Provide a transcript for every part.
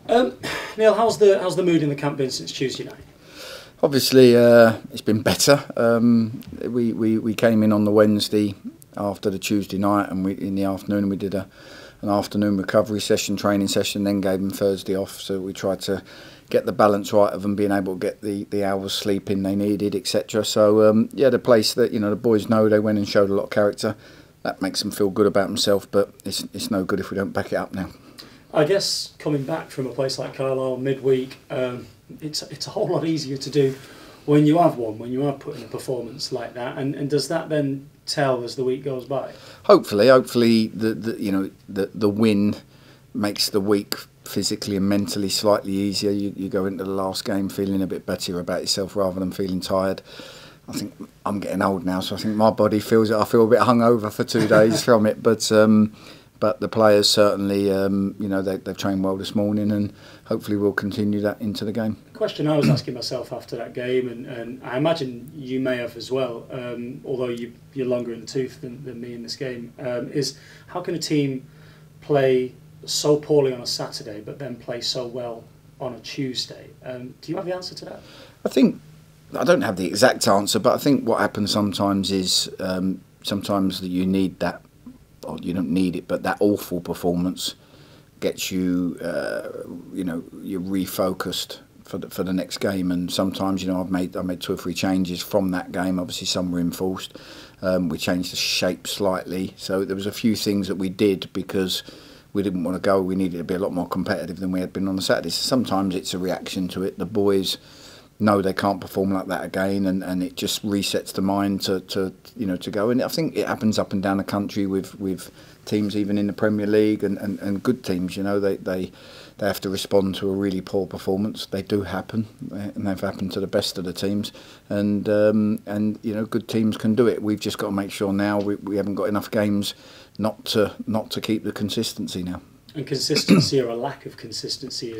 Neil, how's the mood in the camp been since Tuesday night? Obviously, it's been better. We came in on the Wednesday after the Tuesday night, and in the afternoon we did an afternoon recovery session, training session, then gave them Thursday off. So we tried to get the balance right of them being able to get the hours sleep in they needed, etc. So yeah, the place that the boys know, they went and showed a lot of character. That makes them feel good about themselves, but it's no good if we don't back it up now. I guess coming back from a place like Carlisle midweek, it's a whole lot easier to do when you have put in a performance like that. And does that then tell as the week goes by? Hopefully, the win makes the week physically and mentally slightly easier. You go into the last game feeling a bit better about yourself rather than feeling tired. I think I'm getting old now, so I think my body feels it. I feel a bit hungover for 2 days from it, but the players certainly, they've trained well this morning, and hopefully we'll continue that into the game. The question I was asking myself after that game, and I imagine you may have as well, although you're longer in the tooth than me in this game, is how can a team play so poorly on a Saturday but then play so well on a Tuesday? Do you have the answer to that? I don't have the exact answer, but I think what happens sometimes is sometimes that you need that. Or you don't need it, but that awful performance gets you, you're refocused for the next game. And sometimes, I made 2 or 3 changes from that game. Obviously, some were enforced. We changed the shape slightly, so there was a few things that we did because we didn't want to go. We needed to be a lot more competitive than we had been on the Saturday. So sometimes it's a reaction to it. The boys know they can't perform like that again, and it just resets the mind to go. And I think it happens up and down the country with teams, even in the Premier League and good teams. They have to respond to a really poor performance. They do happen, and they've happened to the best of the teams. And good teams can do it. We've just got to make sure now we haven't got enough games not to keep the consistency now. And consistency or a lack of consistency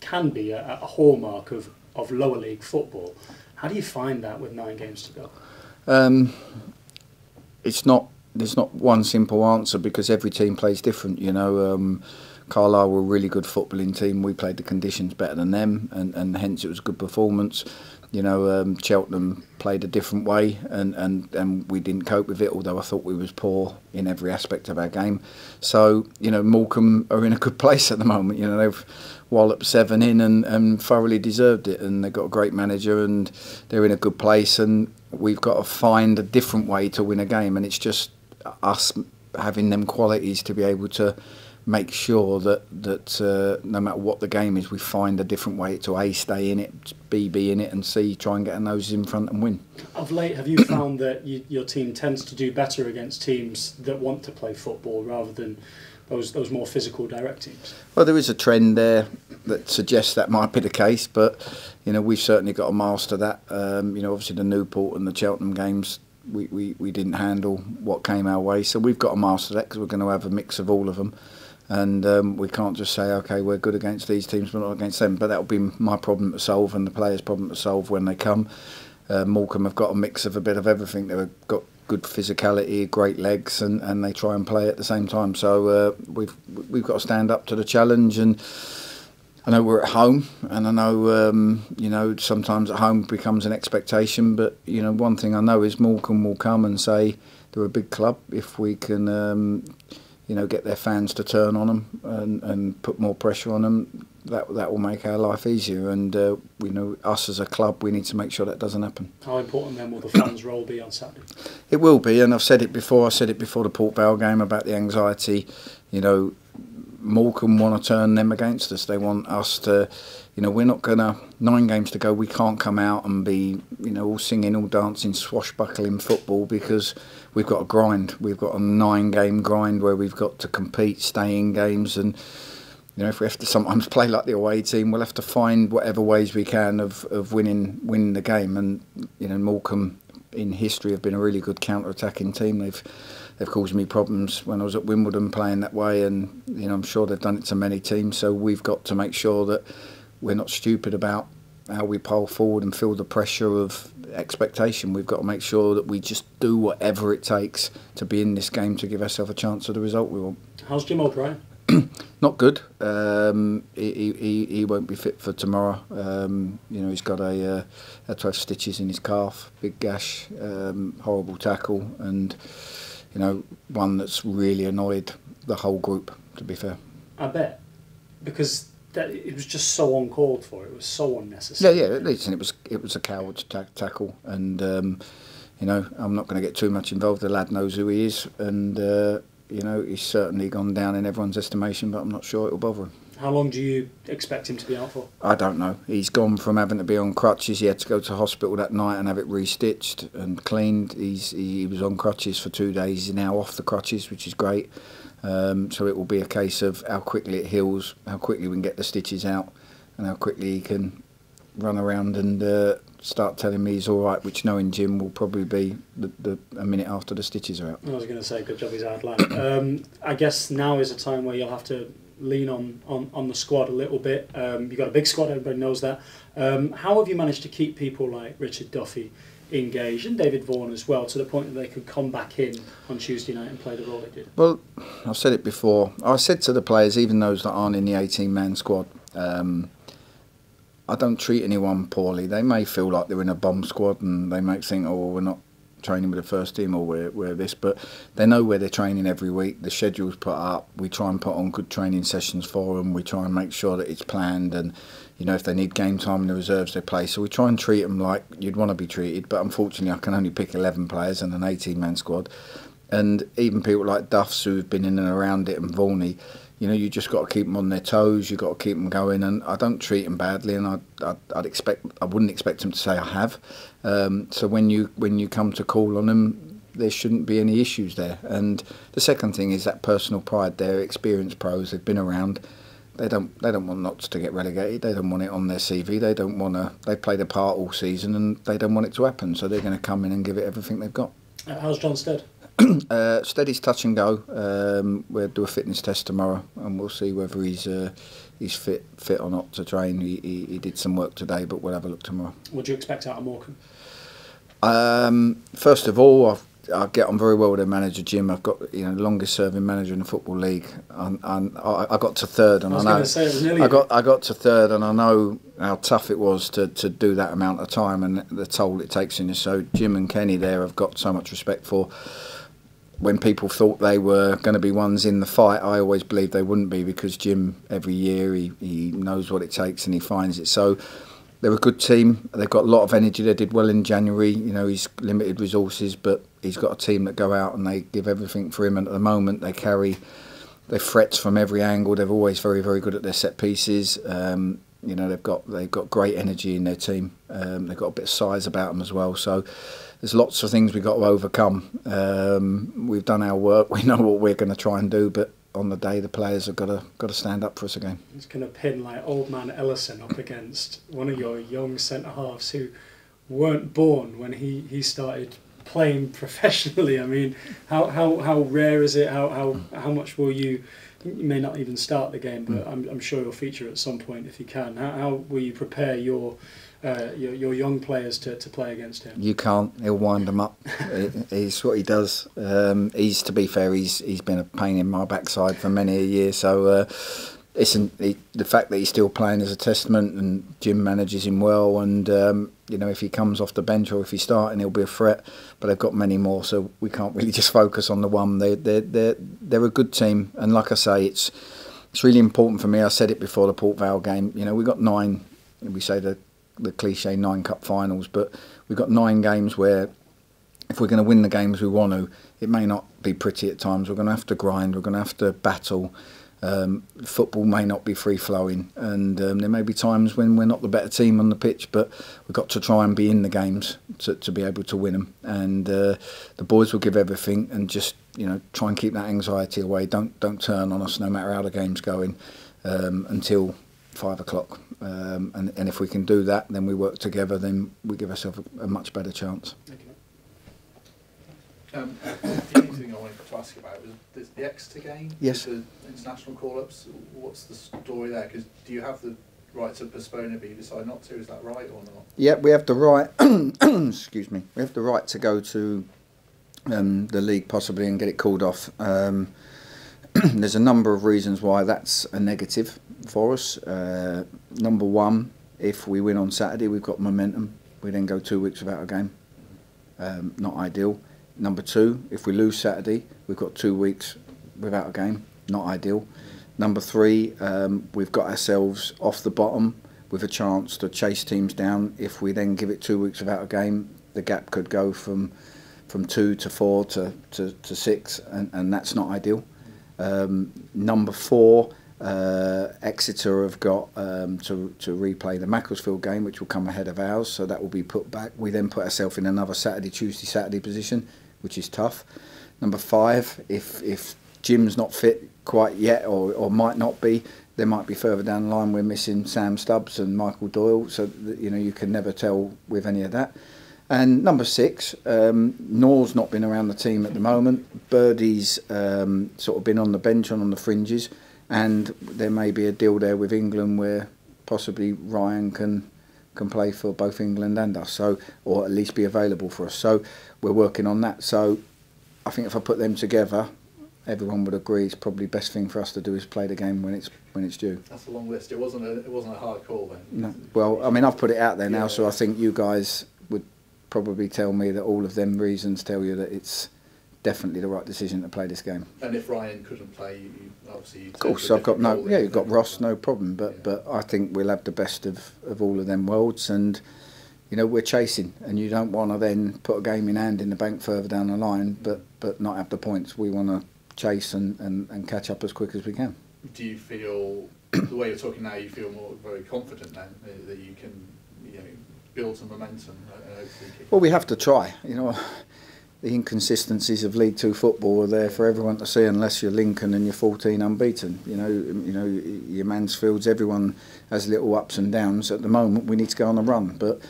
can be a hallmark of lower league football. How do you find that with 9 games to go? There's not one simple answer because every team plays different. Carlisle were a really good footballing team. We played the conditions better than them, and hence it was a good performance. Cheltenham played a different way, and we didn't cope with it. Although I thought we was poor in every aspect of our game. So Morecambe are in a good place at the moment. They've walloped 7 in and thoroughly deserved it, and they've got a great manager and they're in a good place. And we've got to find a different way to win a game, and it's just us having them qualities to be able to make sure that no matter what the game is, we find a different way to A, stay in it, B, be in it, and C, try and get our noses in front and win. Of late, have you found that your team tends to do better against teams that want to play football rather than those more physical direct teams? Well, there is a trend there that suggests that might be the case, but we've certainly got to master that. Obviously the Newport and the Cheltenham games, we didn't handle what came our way, so we've got to master that because we're going to have a mix of all of them. And we can't just say, OK, we're good against these teams, but not against them. But that'll be my problem to solve and the players' problem to solve when they come. Morecambe have got a mix of a bit of everything. They've got good physicality, great legs, and they try and play at the same time. So we've got to stand up to the challenge. And I know we're at home, and I know sometimes at home becomes an expectation. But one thing I know is Morecambe will come and say they're a big club if we can. Get their fans to turn on them and put more pressure on them. That will make our life easier. And us as a club, we need to make sure that doesn't happen. How important then will the fans' role be on Saturday? It will be, and I've said it before. I said it before the Port Vale game about the anxiety. Morecambe want to turn them against us. They want us to. We're not going to, 9 games to go, we can't come out and be, all singing, all dancing, swashbuckling football because we've got a grind. We've got a 9-game grind where we've got to compete, stay in games, and, if we have to sometimes play like the away team, we'll have to find whatever ways we can of winning the game. And, Morecambe in history have been a really good counter-attacking team. They've caused me problems when I was at Wimbledon playing that way, and, I'm sure they've done it to many teams. So we've got to make sure that we're not stupid about how we pole forward and feel the pressure of expectation. We've got to make sure that we just do whatever it takes to be in this game to give ourselves a chance of the result we want. How's Jim O'Brien? Not good. He won't be fit for tomorrow. You know, he's got had to have stitches in his calf, big gash, horrible tackle, and you know, one that's really annoyed the whole group, to be fair. I bet, because it was just so uncalled for. It was so unnecessary. Yeah. Listen, it was a coward's tackle, and you know, I'm not going to get too much involved. The lad knows who he is, and you know, he's certainly gone down in everyone's estimation, but I'm not sure it'll bother him. How long do you expect him to be out for? I don't know. He's gone from having to be on crutches. He had to go to hospital that night and have it restitched and cleaned. He was on crutches for 2 days. He's now off the crutches, which is great. So it will be a case of how quickly it heals, how quickly we can get the stitches out, and how quickly he can run around and start telling me he's all right, which, knowing Jim, will probably be a minute after the stitches are out. I was going to say, good job he's out loud. I guess now is a time where you'll have to lean on the squad a little bit. You've got a big squad, everybody knows that. How have you managed to keep people like Richard Duffy engaged, and David Vaughan as well, to the point that they could come back in on Tuesday night and play the role they did? Well, I've said it before. I said to the players, even those that aren't in the 18-man squad, I don't treat anyone poorly. They may feel like they're in a bomb squad and they may think, oh, well, we're not training with the first team, or we're this, but they know where they're training every week. The schedule's put up. We try and put on good training sessions for them. We try and make sure that it's planned, and you know, if they need game time in the reserves, they play. So we try and treat them like you'd want to be treated, but unfortunately I can only pick 11 players in an 18-man squad, and even people like Duffs who've been in and around it, and Vaughan, you know, you just got to keep them on their toes. You got to keep them going, and I don't treat them badly, and I wouldn't expect them to say I have. So when you come to call on them, there shouldn't be any issues there. And the second thing is that personal pride. They're experienced pros. They've been around. They don't want Notts to get relegated. They don't want it on their CV. They don't want to. They played a part all season, and they don't want it to happen. So they're going to come in and give it everything they've got. How's John Stead? Steady's touch and go. We'll do a fitness test tomorrow, and we'll see whether he's fit or not to train. He did some work today, but we'll have a look tomorrow. What do you expect out of Morecambe? First of all, I get on very well with the manager Jim. I've got, you know, the longest serving manager in the Football League. I got to third, and I got to third, and I know how tough it was to do that amount of time and the toll it takes in you. So Jim and Kenny there, I've got so much respect for. When people thought they were going to be ones in the fight, I always believed they wouldn't be, because Jim, every year, he knows what it takes and he finds it. So they're a good team. They've got a lot of energy. They did well in January. You know, he's limited resources, but he's got a team that go out and they give everything for him. And at the moment, they threats from every angle. They're always very, very good at their set pieces. You know, they've got great energy in their team. They've got a bit of size about them as well. So there's lots of things we've got to overcome. We've done our work. We know what we're going to try and do, but on the day, the players have got to stand up for us again. It's going to pin like old man Ellison up against one of your young centre halves who weren't born when he started playing professionally. I mean, how rare is it? How much will you? You may not even start the game, but I'm sure you'll feature at some point if you can. How will you prepare your young players to play against him? You can't. He'll wind them up. He's what he does. He's, to be fair, he's been a pain in my backside for many a year. So the fact that he's still playing is a testament, and Jim manages him well. And you know, if he comes off the bench or if he's starting, he'll be a threat. But they've got many more, so we can't really just focus on the one. They're a good team, and like I say, it's really important for me. I said it before the Port Vale game. You know, we got 9. We say the cliche 9 cup finals, but we've got 9 games where, if we're going to win the games we want to, it may not be pretty at times. We're going to have to grind. We're going to have to battle. Football may not be free flowing, and there may be times when we're not the better team on the pitch, but we've got to try and be in the games to be able to win them. And the boys will give everything, and just, you know, try and keep that anxiety away. Don't turn on us, no matter how the game's going, until 5 o'clock. And if we can do that, then we work together, then we give ourselves a much better chance. The only thing I wanted to ask you about was the Exeter game. Yes. The international call-ups. What's the story there? Because do you have the right to postpone it, but you decide not to? Is that right or not? Yeah, we have the right. Excuse me. We have the right to go to the league possibly and get it called off. there's a number of reasons why that's a negative for us. Number one, if we win on Saturday, we've got momentum. We then go 2 weeks without a game. Not ideal. Number two, if we lose Saturday, we've got 2 weeks without a game. Not ideal. Number three, we've got ourselves off the bottom with a chance to chase teams down. If we then give it 2 weeks without a game, the gap could go from 2 to 4 to 6, and that's not ideal. Number four, Exeter have got to replay the Macclesfield game, which will come ahead of ours, so that will be put back. We then put ourselves in another Tuesday, Saturday position, which is tough. Number five, if Jim's not fit quite yet, or might not be, there might be further down the line we're missing Sam Stubbs and Michael Doyle, so that, you can never tell with any of that. And number six, Nor's not been around the team at the moment. Birdie's sort of been on the bench and on the fringes, and there may be a deal there with England where possibly Ryan can play for both England and us, so, or at least be available for us. So we're working on that. So I think if I put them together, everyone would agree it's probably best thing for us to do is play the game when it's due. That's a long list. It wasn't a hard call then. No. Well, I mean, I've put it out there now, so I think you guys would probably tell me that all of them reasons tell you that it's definitely the right decision to play this game. And if Ryan couldn't play, you obviously... Of course, I've got no... Yeah, you've got Ross, no problem. But I think we'll have the best of all of them worlds, and we're chasing, and you don't want to then put a game in hand in the bank further down the line, but not have the points. We want to chase and catch up as quick as we can. Do you feel, the way you're talking now, you feel very confident then that you can build some momentum and hopefully kick? Well, we have to try. The inconsistencies of League Two football are there for everyone to see, unless you're Lincoln and you're 14 unbeaten. Your Mansfields, everyone has little ups and downs. At the moment, we need to go on a run, but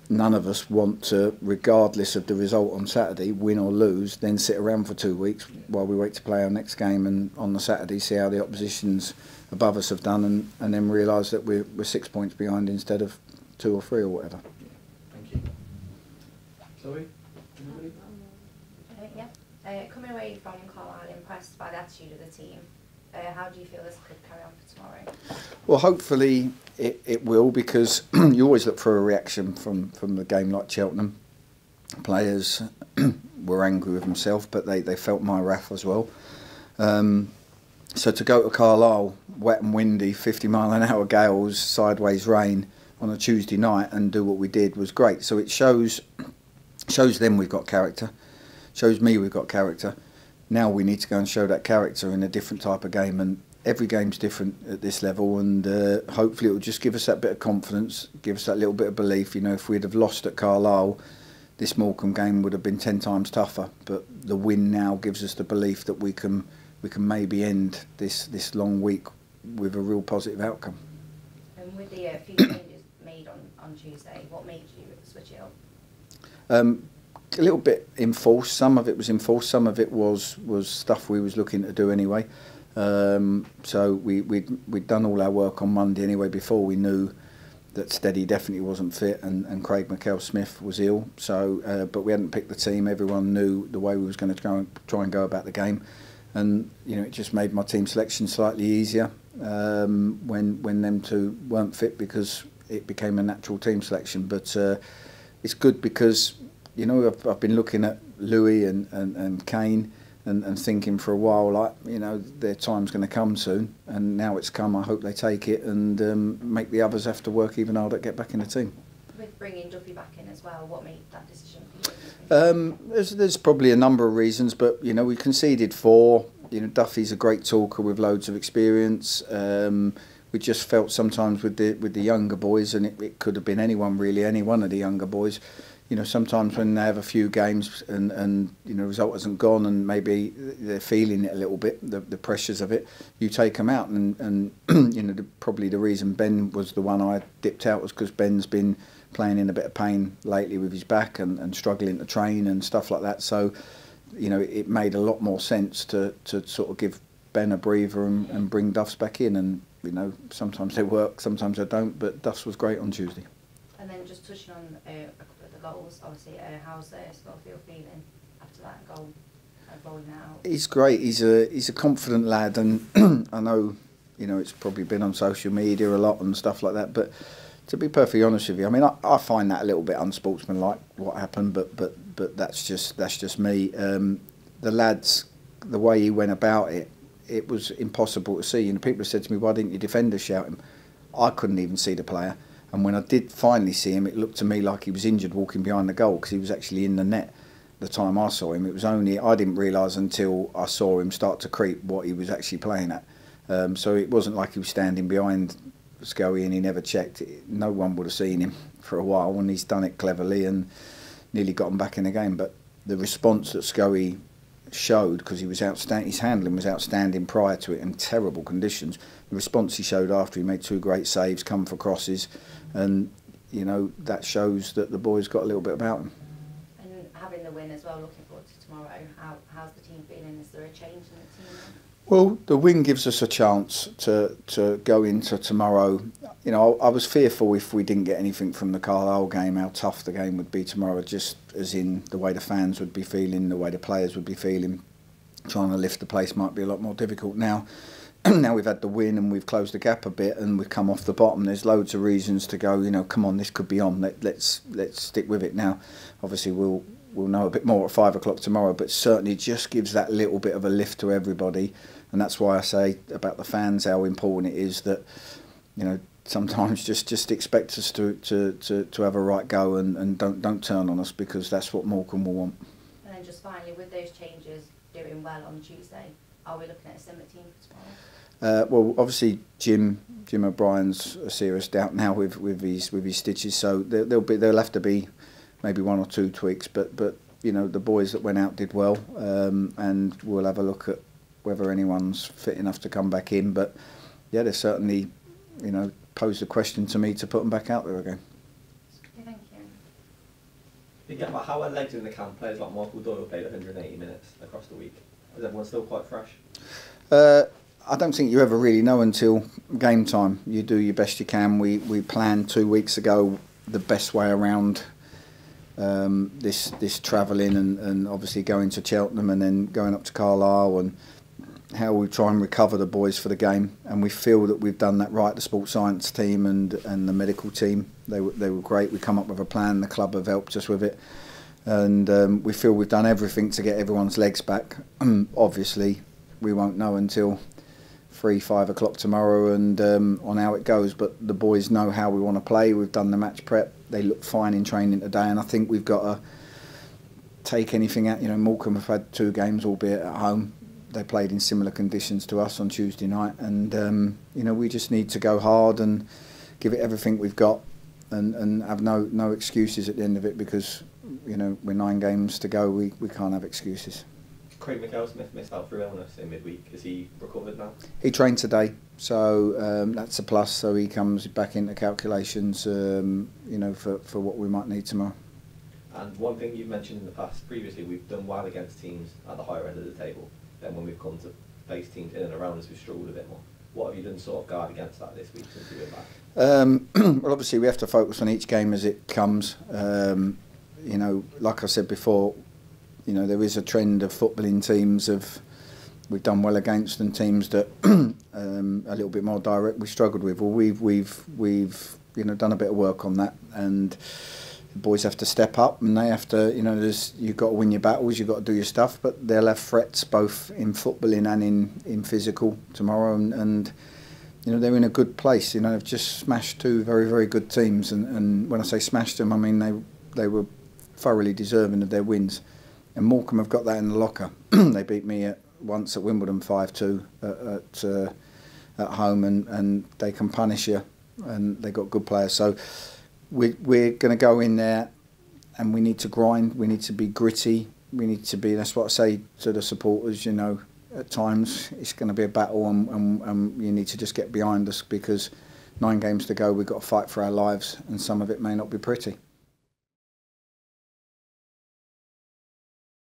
none of us want to, regardless of the result on Saturday, win or lose, then sit around for 2 weeks while we wait to play our next game, and on the Saturday see how the oppositions above us have done, and then realise that we're 6 points behind instead of 2 or 3 or whatever. Thank you. Zoe? Coming away from Carlisle, impressed by the attitude of the team. How do you feel this could carry on for tomorrow? Well, hopefully it will, because you always look for a reaction from the game like Cheltenham. Players were angry with themselves, but they felt my wrath as well. So to go to Carlisle, wet and windy, 50-mile-an-hour gales, sideways rain on a Tuesday night, and do what we did was great. So it shows them we've got character, shows me we've got character. Now we need to go and show that character in a different type of game, and every game's different at this level, and hopefully it will just give us that bit of confidence, give us that little bit of belief. If we'd have lost at Carlisle, this Morecambe game would have been 10 times tougher, but the win now gives us the belief that we can maybe end this long week with a real positive outcome. And with the few changes made on Tuesday, what made you switch it up? A little bit enforced. Some of it was enforced. Some of it was stuff we was looking to do anyway. So we'd done all our work on Monday anyway before we knew that Steady definitely wasn't fit and Craig McKell-Smith was ill. So, but we hadn't picked the team. Everyone knew the way we was going to try and go about the game, and it just made my team selection slightly easier when them two weren't fit, because it became a natural team selection. But it's good because I've been looking at Louis and Kane and thinking for a while, like, their time's going to come soon, and now it's come. I hope they take it and make the others have to work even harder to get back in the team. With bringing Duffy back in as well, what made that decision for you? There's probably a number of reasons, but we conceded 4. Duffy's a great talker with loads of experience. We just felt sometimes with the younger boys, and it could have been anyone really, any one of the younger boys. Sometimes when they have a few games and the result hasn't gone, and maybe they're feeling it a little bit, the pressures of it, you take them out. And probably the reason Ben was the one I dipped out was because Ben's been playing in a bit of pain lately with his back and struggling to train and stuff like that. So, it made a lot more sense to sort of give Ben a breather and bring Duffs back in. And, sometimes they work, sometimes they don't, but Duffs was great on Tuesday. And then just touching on a couple of the goals, obviously, how's Scotfield feeling after that goal? kind of rolling it out? He's great. He's a confident lad, and I know, it's probably been on social media a lot and stuff like that. But to be perfectly honest with you, I mean, I find that a little bit unsportsmanlike what happened. But that's just me. The lads, the way he went about it, it was impossible to see. And people have said to me, "Why didn't your defenders shout him?" I couldn't even see the player. And when I did finally see him, it looked to me like he was injured walking behind the goal, because he was actually in the net. The time I saw him, it was only, I didn't realise until I saw him start to creep what he was actually playing at. So it wasn't like he was standing behind Scully and he never checked. No one would have seen him for a while, and he's done it cleverly and nearly got him back in the game. But the response that Scully showed, because he was outstanding, his handling was outstanding prior to it in terrible conditions. The response he showed after, he made 2 great saves, come for crosses, and that shows that the boys got a little bit about him. And having the win as well, looking forward to tomorrow, how's the team feeling? Is there a change in the team? Well, the win gives us a chance to go into tomorrow. I was fearful if we didn't get anything from the Carlisle game, how tough the game would be tomorrow, just as in the way the fans would be feeling, the way the players would be feeling. Trying to lift the place might be a lot more difficult now. Now we've had the win and we've closed the gap a bit and we've come off the bottom. There's loads of reasons to go, come on, this could be on. Let's stick with it now. Obviously, we'll know a bit more at 5 o'clock tomorrow, but certainly just gives that little bit of a lift to everybody. And that's why I say about the fans how important it is that, sometimes just expect us to have a right go and don't turn on us, because that's what Morecambe will want. And then just finally, with those changes doing well on Tuesday, are we looking at a similar team for tomorrow? Well, obviously Jim O'Brien's a serious doubt now with his stitches, so there'll have to be maybe 1 or 2 tweaks. But the boys that went out did well, and we'll have a look at whether anyone's fit enough to come back in. But yeah, they certainly posed a question to me to put them back out there again. Okay, thank you. You get about how are legs in the camp? Players like Michael Doyle played 180 minutes across the week. Is everyone still quite fresh? I don't think you ever really know until game time. You do your best you can. We planned 2 weeks ago the best way around this travelling and obviously going to Cheltenham and then going up to Carlisle, and how we try and recover the boys for the game. And we feel that we've done that right. The sports science team and the medical team, they were great. We come up with a plan. The club have helped us with it. And we feel we've done everything to get everyone's legs back. Obviously, we won't know until 3-5 o'clock tomorrow and on how it goes. But the boys know how we want to play. We've done the match prep. They look fine in training today, and I think we've got to take anything out. Morecambe have had 2 games, albeit at home. They played in similar conditions to us on Tuesday night, and we just need to go hard and give it everything we've got, and have no excuses at the end of it, because we're 9 games to go. We can't have excuses. Craig McElsmith missed out through illness in midweek. Is he recovered now? He trained today, so that's a plus. So he comes back into calculations, for what we might need tomorrow. And one thing you've mentioned in the past, previously, we've done well against teams at the higher end of the table. Then when we've come to face teams in and around us, we've struggled a bit more. What have you done sort of guard against that this week since you've been back? Well, obviously we have to focus on each game as it comes. Like I said before, there is a trend of footballing teams we've done well against, and teams that a little bit more direct we struggled with. Well, we've done a bit of work on that, and the boys have to step up, and they have to, you've got to win your battles, you've got to do your stuff, but they'll have threats both in footballing and in physical tomorrow, and they're in a good place. They've just smashed 2 very, very good teams, and when I say smashed them, I mean they were thoroughly deserving of their wins. And Morecambe have got that in the locker. They beat me once at Wimbledon 5-2 at home, and they can punish you, and they got good players. So we're going to go in there, and we need to grind. We need to be gritty. We need to be. That's what I say to the supporters. At times it's going to be a battle, and you need to just get behind us, because 9 games to go. We've got to fight for our lives, and some of it may not be pretty.